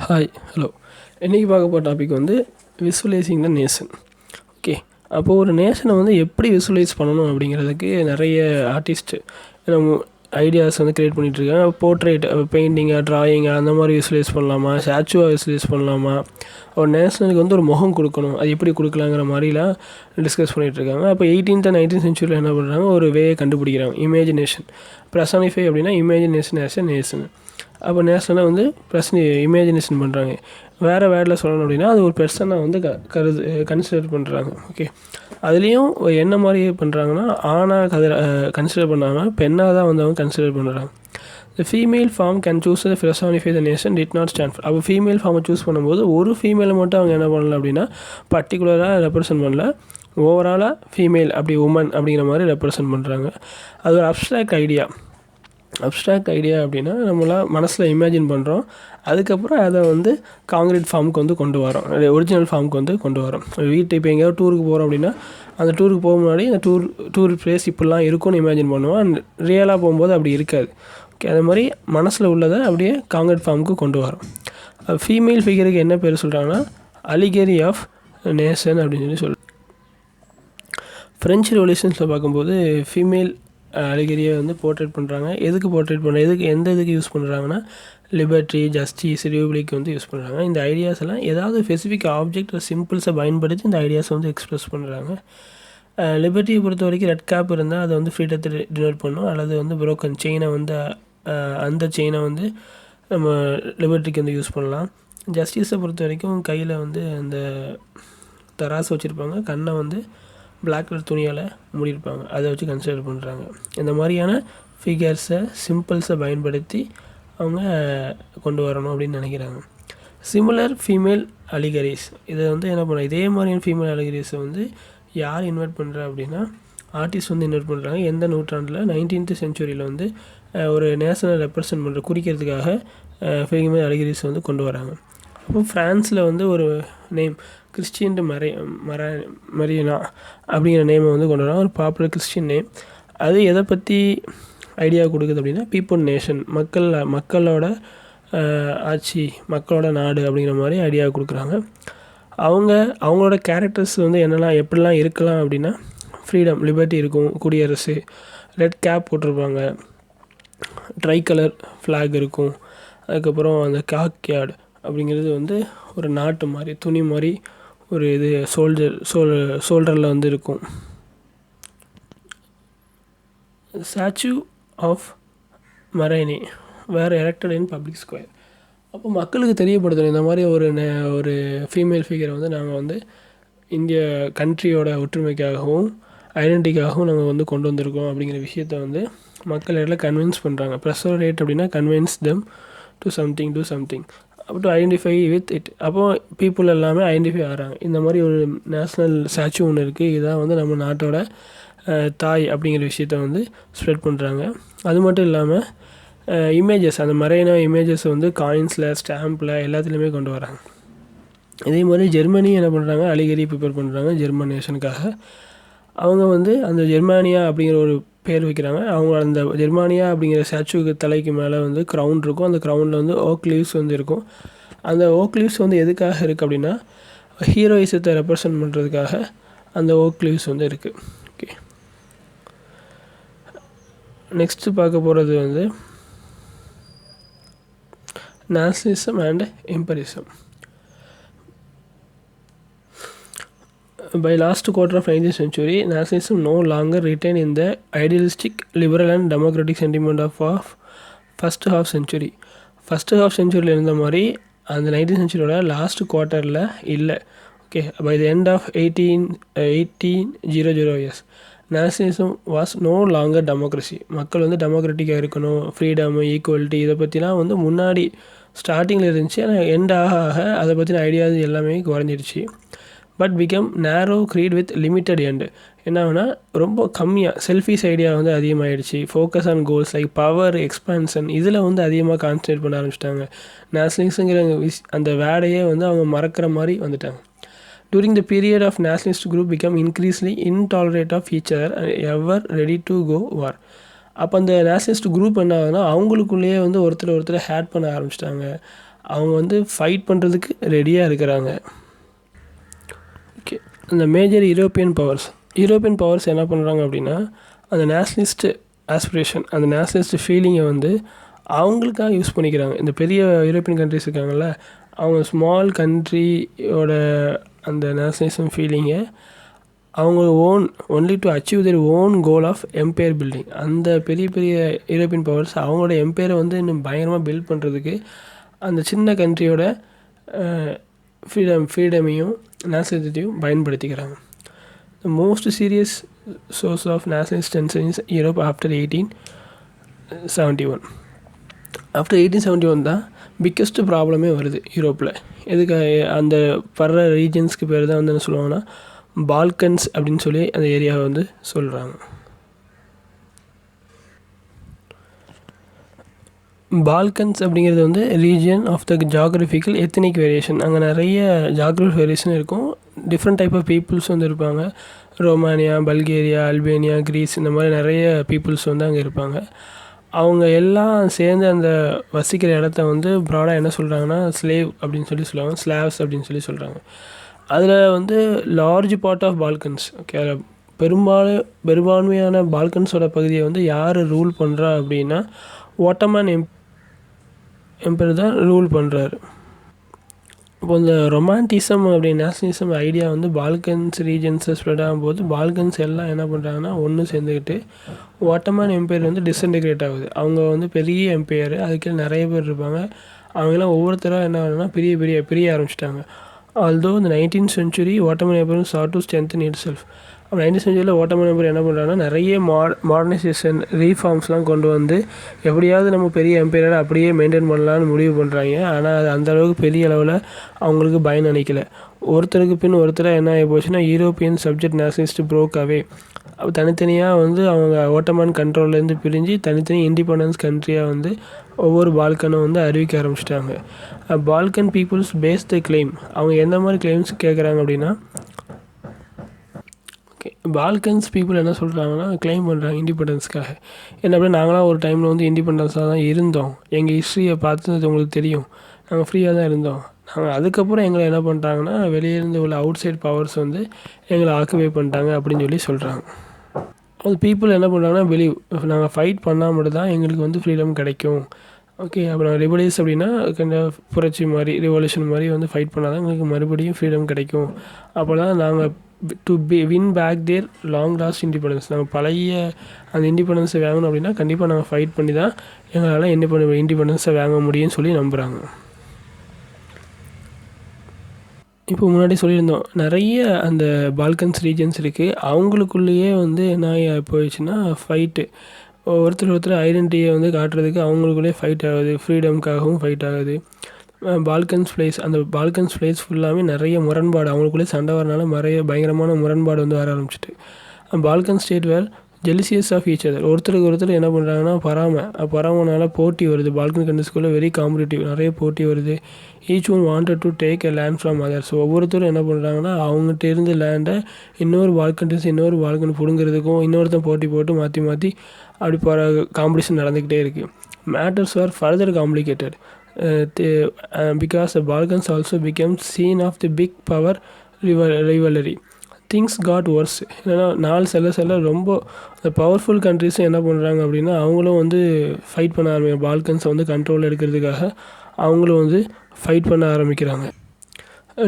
Hi hello இன்றைக்கி பார்க்க போகிற டாபிக் வந்து விசுவலைசிங் த நேஷன். ஓகே, அப்போது ஒரு நேஷனை வந்து எப்படி விசுவலைஸ் பண்ணணும் அப்படிங்கிறதுக்கு நிறைய ஆர்டிஸ்ட்டு நம்ம ஐடியாஸ் வந்து க்ரியேட் பண்ணிகிட்ருக்காங்க. போர்ட்ரேட், பெயிண்டிங்காக, ட்ராயிங்காக அந்த மாதிரி விசுவலைஸ் பண்ணலாமா, ஸ்டாச்சுவாக விசுவலைஸ் பண்ணலாமா, ஒரு நேஷனுக்கு வந்து ஒரு முகம் கொடுக்கணும், அது எப்படி கொடுக்கலாங்கிற மாதிரிலாம் டிஸ்கஸ் பண்ணிகிட்ருக்காங்க. அப்போ 18th and 19th centuryயில் என்ன பண்ணுறாங்க, ஒரு வேயை கண்டுபிடிக்கிறாங்க. இமேஜினேஷன் ப்ரெசனிஃபை அப்படின்னா இமேஜினேஷன் ஆஸ் எ நேஷன். அப்போ நேஷனை வந்து இமேஜினேஷன் பண்ணுறாங்க. வேறு வேர்டில் சொல்லணும் அப்படின்னா அது ஒரு பெர்சனை வந்து கன்சிடர் பண்ணுறாங்க. ஓகே, அதுலேயும் என்ன மாதிரி பண்ணுறாங்கன்னா ஆணாக கன்சிடர் பண்ணாமல் பெண்ணாக தான் வந்து அவங்க கன்சிடர் பண்ணுறாங்க. The female form can choose the personify the nation did not stand for. அப்போ ஃபீமேல் ஃபார்மை சூஸ் பண்ணும்போது ஒரு ஃபீமேலை மட்டும் அவங்க என்ன பண்ணல அப்படின்னா பர்டிகுலராக ரெப்ரசன்ட் பண்ணல, ஓவராலாக ஃபீமேல் அப்படி உமன் அப்படிங்கிற மாதிரி ரெப்ரசன்ட் பண்ணுறாங்க. அது ஒரு அப்ஸ்ட்ராக்ட் ஐடியா அப்படின்னா நம்மளாம் மனசில் இமேஜின் பண்ணுறோம், அதுக்கப்புறம் அதை வந்து காங்கிரீட் ஃபார்முக்கு வந்து கொண்டு வரோம், ஒரிஜினல் ஃபார்முக்கு வந்து கொண்டு வரோம். வீட்டு இப்போ எங்கேயாவது டூருக்கு போகிறோம் அப்படின்னா அந்த டூருக்கு போக முன்னாடி அந்த டூர் பிளேஸ் இப்படிலாம் இருக்கும்னு இமேஜின் பண்ணுவோம். ரியலாக போகும்போது அப்படி இருக்காது. ஓகே, அது மாதிரி மனசில் உள்ளதை அப்படியே காங்கிரீட் ஃபார்முக்கு கொண்டு வரோம். ஃபீமேல் ஃபிகருக்கு என்ன பேர் சொல்கிறாங்கன்னா அலிகரி ஆஃப் நேஷன் அப்படின்னு சொல்லி ஃப்ரெஞ்சு ரெவல்யூஷன்ஸில் பார்க்கும்போது ஃபீமேல் அலிகரியை வந்து போர்ட்ரேட் பண்ணுறாங்க. எதுக்கு போர்ட்ரேட் பண்ணுறாங்க, இதுக்கு யூஸ் பண்ணுறாங்கன்னா லிபர்ட்டி, ஜஸ்டிஸ், ரியூபிளிக் வந்து யூஸ் பண்ணுறாங்க. இந்த ஐடியாஸ் எல்லாம் ஏதாவது ஸ்பெசிஃபிக் ஆப்ஜெக்ட் சிம்பிள்ஸை பயன்படுத்தி இந்த ஐடியாஸை வந்து எக்ஸ்ப்ரெஸ் பண்ணுறாங்க. லிபர்ட்டியை பொறுத்த வரைக்கும் ரெட் கேப் இருந்தால் அதை வந்து ஃப்ரீடத்தை டினோட் பண்ணும், அல்லது வந்து புரோக்கன் செயினை வந்து அந்த செயினை வந்து நம்ம லிபர்ட்டிக்கு வந்து யூஸ் பண்ணலாம். ஜஸ்டிஸை பொறுத்த வரைக்கும் கையில் வந்து அந்த தராசு வச்சுருப்பாங்க, கண்ணை வந்து பிளாக் கலர் துணியால் மூடியிருப்பாங்க, அதை வச்சு கன்சிடர் பண்ணுறாங்க. இந்த மாதிரியான ஃபிகர்ஸை சிம்பிள்ஸை பயன்படுத்தி அவங்க கொண்டு வரணும் அப்படின்னு நினைக்கிறாங்க. சிமிலர் ஃபீமேல் அலிகரிஸ் இதை வந்து என்ன பண்ண, இதே மாதிரியான ஃபீமேல் அலிகரிஸை வந்து யார் இன்வைட் பண்ணுறா அப்படின்னா ஆர்டிஸ்ட் வந்து இன்வைட் பண்ணுறாங்க. எந்த நூற்றாண்டில் 19th centuryயில் வந்து ஒரு நேஷனை ரெப்ரசன்ட் பண்ணுற குறிக்கிறதுக்காக ஃபீமேல் அலிகரிஸ் வந்து கொண்டு வராங்க. அப்போ ஃப்ரான்ஸில் வந்து ஒரு நேம் கிறிஸ்டியன் மரியனா அப்படிங்கிற நேமை வந்து கொண்டு வராங்க, ஒரு பாப்புலர் கிறிஸ்டியன் நேம். அது எதை பற்றி ஐடியா கொடுக்குது அப்படின்னா பீப்புள் நேஷன், மக்களோட ஆட்சி, மக்களோட நாடு அப்படிங்கிற மாதிரி ஐடியா கொடுக்குறாங்க. அவங்களோட கேரக்டர்ஸ் வந்து எப்படிலாம் இருக்கலாம் அப்படின்னா ஃப்ரீடம், லிபர்ட்டி இருக்கும், குடியரசு, ரெட் கேப் போட்டிருப்பாங்க, ட்ரை கலர் ஃப்ளாக் இருக்கும், அதுக்கப்புறம் அந்த காக்யார்டு அப்படிங்கிறது வந்து ஒரு நாட்டு மாதிரி துணி மாதிரி ஒரு இது சோல்டரில் வந்து இருக்கும். ஸ்டாச்சு ஆஃப் மரைனி வேறு எலெக்டட் இன் பப்ளிக் ஸ்கொயர். அப்போ மக்களுக்கு தெரியப்படுத்தணும் இந்த மாதிரி ஒரு ஃபீமேல் ஃபிகரை வந்து நாங்கள் வந்து இந்திய கண்ட்ரியோட ஒற்றுமைக்காகவும் ஐடென்டிட்டிக்காகவும் நாங்கள் வந்து கொண்டு வந்திருக்கோம் அப்படிங்கிற விஷயத்த வந்து மக்கள் இடத்துல கன்வின்ஸ் பண்ணுறாங்க. ப்ரெசரேட் அப்படின்னா கன்வின்ஸ் தெம் டு சம்திங் அப்போ டு ஐடென்டிஃபை வித் இட். அப்போது பீப்புள் எல்லாமே ஐடென்டிஃபை ஆகிறாங்க. இந்த மாதிரி ஒரு நேஷ்னல் ஸ்டாச்சு ஒன்று இருக்குது, இதுதான் வந்து நம்ம நாட்டோட தாய் அப்படிங்கிற விஷயத்த வந்து ஸ்ப்ரெட் பண்ணுறாங்க. அது மட்டும் இல்லாமல் இமேஜஸ், அந்த மரைனா இமேஜஸை வந்து காயின்ஸில், ஸ்டாம்பில் எல்லாத்துலேயுமே கொண்டு வராங்க. இதே மாதிரி ஜெர்மனி என்ன பண்ணுறாங்க, அலிகரி ப்ரிப்பேர் பண்ணுறாங்க ஜெர்மன் நேஷனுக்காக. அவங்க வந்து அந்த ஜெர்மானியா அப்படிங்கிற ஒரு பேர் வைக்கிறாங்க. அவங்க அந்த ஜெர்மானியா அப்படிங்கிற ஸ்டாச்சுக்கு தலைக்கு மேலே வந்து க்ரௌன் இருக்கும், அந்த க்ரௌனில் வந்து ஓக் லீவ்ஸ் வந்து இருக்கும். அந்த ஓக் லீவ்ஸ் வந்து எதுக்காக இருக்குது அப்படின்னா ஹீரோயிசத்தை ரெப்ரசன்ட் பண்ணுறதுக்காக அந்த ஓக் லீவ்ஸ் வந்து இருக்குது. ஓகே, நெக்ஸ்ட்டு பார்க்க போகிறது வந்து nationalism and imperialism. By last quarter of 19th century, nationalism no longer retained in the idealistic, liberal and democratic sentiment of first half century. First half சென்ச்சுரியில் இருந்த மாதிரி அந்த 19th centuryயோட லாஸ்ட் குவார்ட்டரில் இல்லை. Okay, by the end of 1800 years nationalism was no longer democracy. மக்கள் வந்து டெமோக்ராட்டிக்காக இருக்கணும், ஃப்ரீடம், ஈக்குவலிட்டி, இதை பற்றிலாம் வந்து முன்னாடி ஸ்டார்டிங்கில் இருந்துச்சு. ஆனால் எண்ட் ஆக அதை பற்றின ஐடியாஸ் எல்லாமே குறைஞ்சிடுச்சு. But become narrow creed with limited end. என்ன ஆகுனா ரொம்ப கம்மியாக செல்ஃபிஷ் ஐடியா வந்து அதிகமாகிடுச்சு. Focus on goals like power, expansion, இதில் வந்து அதிகமாக கான்சன்ட்ரேட் பண்ண ஆரம்பிச்சிட்டாங்க. நேஷனலிஸ்ட்டுங்கிற அந்த வேர்டையே வந்து அவங்க மறக்கிற மாதிரி வந்துட்டாங்க. During the period of nationalist group become increasingly intolerant of each other ever ready to go war. அப்போ அந்த நேஷனலிஸ்ட் குரூப் என்ன ஆகுதுன்னா அவங்களுக்குள்ளேயே வந்து ஒருத்தர் ஹேட் பண்ண ஆரம்பிச்சிட்டாங்க. அவங்க வந்து ஃபைட் பண்ணுறதுக்கு ரெடியாக இருக்கிறாங்க. ஓகே, இந்த மேஜர் யூரோப்பியன் பவர்ஸ் என்ன பண்ணுறாங்க அப்படின்னா, அந்த நேஷ்னலிஸ்ட் ஆஸ்பிரேஷன், அந்த நேஷ்னலிஸ்ட் ஃபீலிங்கை வந்து அவங்களுக்காக யூஸ் பண்ணிக்கிறாங்க. இந்த பெரிய யூரோப்பியன் கண்ட்ரிஸ் இருக்காங்கள்ல, அவங்க ஸ்மால் கண்ட்ரியோட அந்த நேஷ்னலிசம் ஃபீலிங்கை அவங்க only to achieve their own goal of empire building. அந்த பெரிய பெரிய யூரோப்பியன் பவர்ஸ் அவங்களோட எம்பையரை வந்து இன்னும் பயங்கரமாக பில்ட் பண்ணுறதுக்கு அந்த சின்ன கண்ட்ரியோட ஃப்ரீடமையும் நேஷனலிசத்தையும் பயன்படுத்திக்கிறாங்க. The most serious source of nationalist tension in Europe after 1871. After 1871 தான் பிக்கஸ்ட் ப்ராப்ளமே வருது யூரோப்பில். எதுக்கு அந்த படுற ரீஜன்ஸ்க்கு பேர் தான் வந்து என்ன சொல்லுவாங்கன்னா பால்கன்ஸ் அப்படின்னு சொல்லி அந்த ஏரியாவை வந்து சொல்கிறாங்க. பால்கன்ஸ் அப்படிங்கிறது வந்து region of the geographical ethnic variation. அங்கே நிறைய ஜாகிரபிக் வேரியேஷன் இருக்கும். டிஃப்ரெண்ட் டைப் ஆஃப் பீப்புள்ஸ் வந்து இருப்பாங்க. ரோமானியா, பல்கேரியா, அல்பேனியா, கிரீஸ், இந்த மாதிரி நிறைய பீப்புள்ஸ் வந்து அங்கே இருப்பாங்க. அவங்க எல்லாம் சேர்ந்து அந்த வசிக்கிற இடத்த வந்து ப்ராடாக என்ன சொல்கிறாங்கன்னா ஸ்லேவ் அப்படின்னு சொல்லி சொல்லுவாங்க, ஸ்லாவ்ஸ் அப்படின்னு சொல்லி சொல்கிறாங்க. அதில் வந்து large part of Balkans, okay, பெரும்பான்மையான பால்கன்ஸோட பகுதியை வந்து யார் ரூல் பண்ணுறா அப்படின்னா ஒட்டமான் எம்பையர் தான் ரூல் பண்ணுறாரு. இப்போ இந்த ரொமான்டிசம் அப்படி நேஷனலிசம் ஐடியா வந்து பால்கன்ஸ் ரீஜன்ஸை ஸ்ப்ரெட் ஆகும்போது பால்கன்ஸ் எல்லாம் என்ன பண்ணுறாங்கன்னா ஒன்று சேர்ந்துக்கிட்டு ஒட்டமான் எம்பையர் வந்து டிஸ்இன்டிகிரேட் ஆகுது. அவங்க வந்து பெரிய எம்பையர், அதுக்கு நிறைய பேர் இருப்பாங்க. அவங்கெல்லாம் ஒவ்வொருத்தராக என்ன ஆகுதுன்னா பிரிய ஆரம்பிச்சிட்டாங்க. although in the 19th century Ottoman Empire sought to strengthen itself. 19th centuryயில் Ottoman Empire என்ன பண்ணுறாங்கன்னா நிறைய மாடர்னைசேஷன் ரீஃபார்ம்ஸ்லாம் கொண்டு வந்து எப்படியாவது நம்ம பெரிய எம்பையரை அப்படியே மெயின்டைன் பண்ணலான்னு முடிவு பண்ணுறாங்க. ஆனால் அது அந்தளவுக்கு பெரிய அளவில் அவங்களுக்கு பயன் அளிக்கலை. ஒருத்தருக்கு பின் ஒருத்தராக என்ன ஆகி போச்சுன்னா யூரோப்பியன் சப்ஜெக்ட் நேஷனலிஸ்ட் ப்ரோக் அவே. தனித்தனியாக வந்து அவங்க ஓட்டமான் கண்ட்ரோல்லேருந்து பிரிஞ்சு தனித்தனி இண்டிபெண்டன்ஸ் கண்ட்ரியாக வந்து ஒவ்வொரு பால்கனும் வந்து அறிவிக்க ஆரம்பிச்சிட்டாங்க. Balkan peoples face the claim. அவங்க எந்த மாதிரி கிளைம்ஸ் கேட்குறாங்க அப்படின்னா, பால்கன்ஸ் பீப்புள் என்ன சொல்கிறாங்கன்னா கிளைம் பண்ணுறாங்க இண்டிபெண்டன்ஸ்க்காக. என்ன அப்படின்னா நாங்களாம் ஒரு டைமில் வந்து இண்டிபெண்டன்ஸாக தான் இருந்தோம், எங்கள் ஹிஸ்ட்ரியை பார்த்து உங்களுக்கு தெரியும், நாங்கள் ஃப்ரீயாக தான் இருந்தோம். நாங்கள் அதுக்கப்புறம் எங்களை என்ன பண்ணிட்டாங்கன்னா வெளியிருந்து உள்ள அவுட் சைட் பவர்ஸ் வந்து எங்களை ஆக்குபை பண்ணிட்டாங்க அப்படின்னு சொல்லி சொல்கிறாங்க. அது பீப்புள் என்ன பண்ணுறாங்கன்னா பிலீவ், நாங்கள் ஃபைட் பண்ணால் மட்டும் தான் எங்களுக்கு வந்து ஃப்ரீடம் கிடைக்கும். ஓகே, அப்புறம் ரெவல்யூஸ் அப்படின்னா கொஞ்சம் புரட்சி மாதிரி ரெவல்யூஷன் மாதிரி வந்து ஃபைட் பண்ணால் தான் எங்களுக்கு மறுபடியும் ஃப்ரீடம் கிடைக்கும். அப்போ தான் நாங்கள் to win back their long lost independence, நாங்கள் பழைய அந்த இண்டிபெண்டன்ஸை வாங்கணும் அப்படின்னா கண்டிப்பாக நாங்கள் ஃபைட் பண்ணி தான் எங்களால் இண்டிபெண்டன்ஸை வாங்க முடியும்னு சொல்லி நம்புகிறாங்க. இப்போ முன்னாடி சொல்லியிருந்தோம் நிறைய அந்த பால்கன்ஸ் ரீஜன்ஸ் இருக்குது. அவங்களுக்குள்ளேயே வந்து என்ன போயிடுச்சுன்னா ஃபைட்டு, ஒருத்தர் ஐடென்டிட்டியை வந்து காட்டுறதுக்கு அவங்களுக்குள்ளே ஃபைட் ஆகுது, ஃப்ரீடம்காகவும் ஃபைட் ஆகுது. பால்கன்ஸ் பிளேஸ் ஃபுல்லாகவே நிறைய முரண்பாடு, அவங்களுக்குள்ளே சண்டை வரனால பயங்கரமான முரண்பாடு வந்து வர ஆரம்பிச்சிட்டு. Balkan state were jealous of each other. ஒருத்தருக்கு ஒருத்தர் என்ன பண்ணுறாங்கன்னா பராமனால போட்டி வருது. பால்கன் கண்ட்ரிஸ்குள்ளே வெரி காம்படிட்டிவ், நிறைய போட்டி வருது. Each one wanted to take a land from others. ஒவ்வொருத்தரும் என்ன பண்ணுறாங்கன்னா அவங்ககிட்ட இருந்து லேண்டை இன்னொரு பால்கன் பிடுங்கிறதுக்கும் இன்னொருத்தன் போட்டி போட்டு மாற்றி அப்படி காம்படிஷன் நடந்துக்கிட்டே இருக்குது. Matters R further complicated because the Balkans also became scene of the big power rivalry. Things got worse. ஏன்னா நாள் செல்ல ரொம்ப அந்த பவர்ஃபுல் கண்ட்ரிஸும் என்ன பண்ணுறாங்க அப்படின்னா அவங்களும் வந்து ஃபைட் பண்ண ஆரம்பிக்கிறாங்க. பால்கன்ஸை வந்து கண்ட்ரோலில் எடுக்கிறதுக்காக அவங்களும் வந்து ஃபைட் பண்ண ஆரம்பிக்கிறாங்க.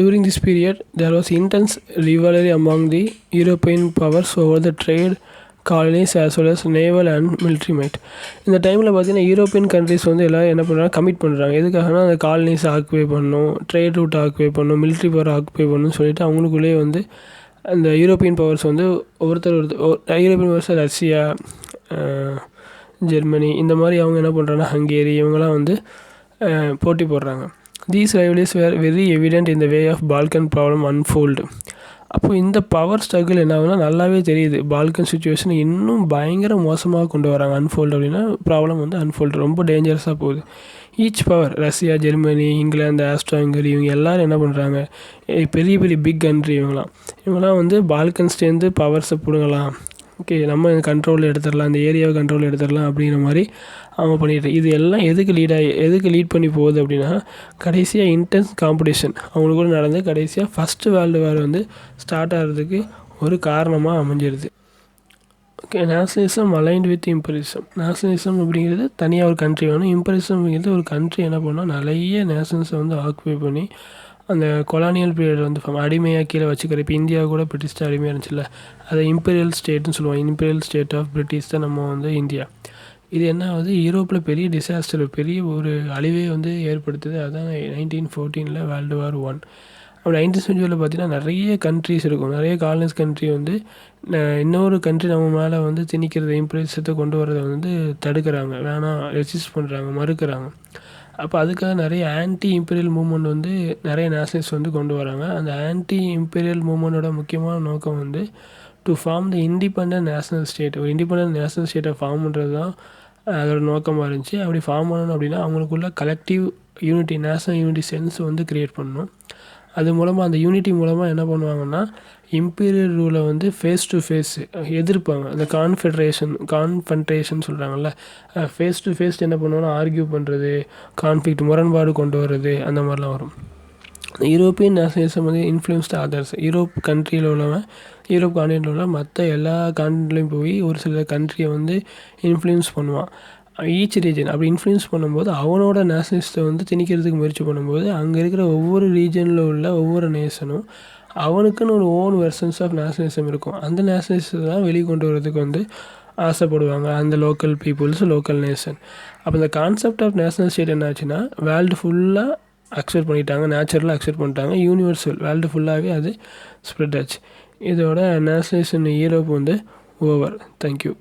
During this period there was intense rivalry among the European powers over the trade, colonies as well as naval and military might. இந்த டைமில் பார்த்திங்கன்னா யூரோப்பியன் கண்ட்ரிஸ் வந்து எல்லோரும் என்ன பண்ணுறாங்க, கமிட் பண்ணுறாங்க. எதுக்காகனா அந்த காலனிஸ் ஆக்குபை பண்ணணும், ட்ரேட் ரூட் ஆக்குபை பண்ணணும், மிலிட்ரி பவர் ஆக்குபை பண்ணணும்னு சொல்லிட்டு அவங்களுக்குள்ளேயே வந்து அந்த யூரோப்பியன் பவர்ஸ் வந்து யூரோப்பியன் பவர்ஸ் ரஷ்யா, ஜெர்மனி, இந்த மாதிரி அவங்க என்ன பண்ணுறாங்கன்னா ஹங்கேரி, இவங்கெல்லாம் வந்து போட்டி போடுறாங்க. These rivalries were very evident in the way of Balkan problem unfolded. அப்போது இந்த பவர் ஸ்ட்ரகிள் என்ன ஆகுதுன்னா நல்லாவே தெரியுது, பால்கன் சுச்சுவேஷன் இன்னும் பயங்கர மோசமாக கொண்டு வராங்க. அன்ஃபோல்டு அப்படின்னா ப்ராப்ளம் வந்து அன்ஃபோல்டு ரொம்ப டேஞ்சரஸாக போகுது. Each power Russia, Germany, England, astro-hungry, இவங்க எல்லோரும் என்ன பண்ணுறாங்க, பெரிய பெரிய பிக் கண்ட்ரி இவங்களாம் வந்து பால்கன்ஸ்டேருந்து பவர்ஸை பிடுங்கலாம், ஓகே நம்ம கண்ட்ரோல் எடுத்துடலாம், இந்த ஏரியாவை கண்ட்ரோல் எடுத்துடலாம் அப்படிங்கிற மாதிரி அவங்க பண்ணிட்டு இது எல்லாம் எதுக்கு லீட் பண்ணி போகுது அப்படின்னா, கடைசியாக இன்டென்ஸ் காம்படிஷன் அவங்களுக்குள்ள நடந்து கடைசியாக ஃபஸ்ட்டு வேர்ல்டு வார் வந்து ஸ்டார்ட் ஆகிறதுக்கு ஒரு காரணமாக அமைஞ்சிருது. Okay, nationalism aligned with imperialism. Nationalism அப்படிங்கிறது தனியாக ஒரு கண்ட்ரி வேணும். இம்பீரியலிசம் அப்படிங்கிறது ஒரு கண்ட்ரி என்ன பண்ணால் நிறைய நேஷன்ஸை வந்து ஆக்குபை பண்ணி அந்த கொலானியல் பீரியட் வந்து அடிமையாக கீழே வச்சுக்கிற. இப்போ இந்தியா கூட பிரிட்டிஷ் அடிமையாக இருந்துச்சுல்ல, அதை இம்பீரியல் ஸ்டேட்னு சொல்லுவாங்க. இம்பீரியல் ஸ்டேட் ஆஃப் பிரிட்டிஷ் தான் நம்ம வந்து இந்தியா. இது என்ன ஆகுது, யூரோப்பில் பெரிய டிசாஸ்டர், பெரிய ஒரு அழிவே வந்து ஏற்படுத்துது. அதான் 1914 வேர்ல்டு வார் 1. அப்போ 19th centuryயில் பார்த்திங்கன்னா நிறைய கண்ட்ரிஸ் இருக்கும், நிறைய காலனிஸ் கண்ட்ரி வந்து இன்னொரு கண்ட்ரி நம்ம மேலே வந்து திணிக்கிறது, இம்பீரியலிசத்தை கொண்டு வரதை வந்து தடுக்கிறாங்க, வேணாம் ரெசிஸ்ட் பண்ணுறாங்க, மறுக்கிறாங்க. அப்போ அதுக்காக நிறைய ஆன்டி இம்பீரியல் மூவ்மெண்ட் வந்து நிறைய நேஷனலிஸ்ட் வந்து கொண்டு வராங்க. அந்த ஆன்டி இம்பீரியல் மூவ்மெண்ட்டோட முக்கியமான நோக்கம் வந்து to form the independent national state. ஒரு இண்டிபெண்டன்ட் நேஷனல் ஸ்டேட்டை ஃபார்ம் பண்ணுறது தான் அதோட நோக்கமாக இருந்துச்சு. அப்படி ஃபார்ம் பண்ணணும் அப்படின்னா அவங்களுக்குள்ள collective unity, national unity sense வந்து க்ரியேட் பண்ணணும். அது மூலமாக அந்த யூனிட்டி மூலமாக என்ன பண்ணுவாங்கன்னா, இம்பீரியல் ரூலை வந்து ஃபேஸ் டு ஃபேஸ் எதிர்ப்பாங்க. அந்த கான்ஃபன்ட்ரேஷன் சொல்கிறாங்கல்ல, ஃபேஸ் டு ஃபேஸ் என்ன பண்ணுவாங்கன்னா ஆர்கியூ பண்ணுறது, கான்ஃப்ளிக்ட் முரண்பாடு கொண்டு வர்றது, அந்த மாதிரிலாம் வரும். யூரோப்பியன் நேஷனலிசம் வந்து இன்ஃப்ளூயன்ஸ்டு அதர்ஸ். யூரோப் கண்ட்ரியில் உள்ளவன், யூரோப் காண்டினென்ட்டில் உள்ள மற்ற எல்லா காண்டினென்ட்லேயும் போய் ஒரு சில கண்ட்ரியை வந்து இன்ஃப்ளூயன்ஸ் பண்ணுவான். ஈச் ரீஜன் அப்படி இன்ஃப்ளூயன்ஸ் பண்ணும்போது அவனோட நேஷனலிஸ்ட்டை வந்து திணிக்கிறதுக்கு முயற்சி பண்ணும்போது அங்கே இருக்கிற ஒவ்வொரு ரீஜனில் உள்ள ஒவ்வொரு நேஷனும் அவனுக்குன்னு ஒரு ஓன் வெர்ஷன்ஸ் ஆஃப் நேஷனலிசம் இருக்கும். அந்த நேஷனலிஸ்ட்டை தான் வெளியே கொண்டு வரதுக்கு வந்து ஆசைப்படுவாங்க அந்த லோக்கல் பீப்புள்ஸ், லோக்கல் நேஷன். அப்போ இந்த கான்செப்ட் ஆஃப் நேஷனல் ஸ்டேட் என்ன ஆச்சுன்னா வேர்ல்டு ஃபுல்லாக அக்செப்ட் பண்ணிட்டாங்க, நேச்சுரலாக அக்செப்ட் பண்ணிட்டாங்க, யூனிவர்சல் வேர்ல்டு ஃபுல்லாகவே அது ஸ்ப்ரெட் ஆச்சு. இதோட நேஷனலிசம் யூரோப் வந்து ஓவர். தேங்க்யூ.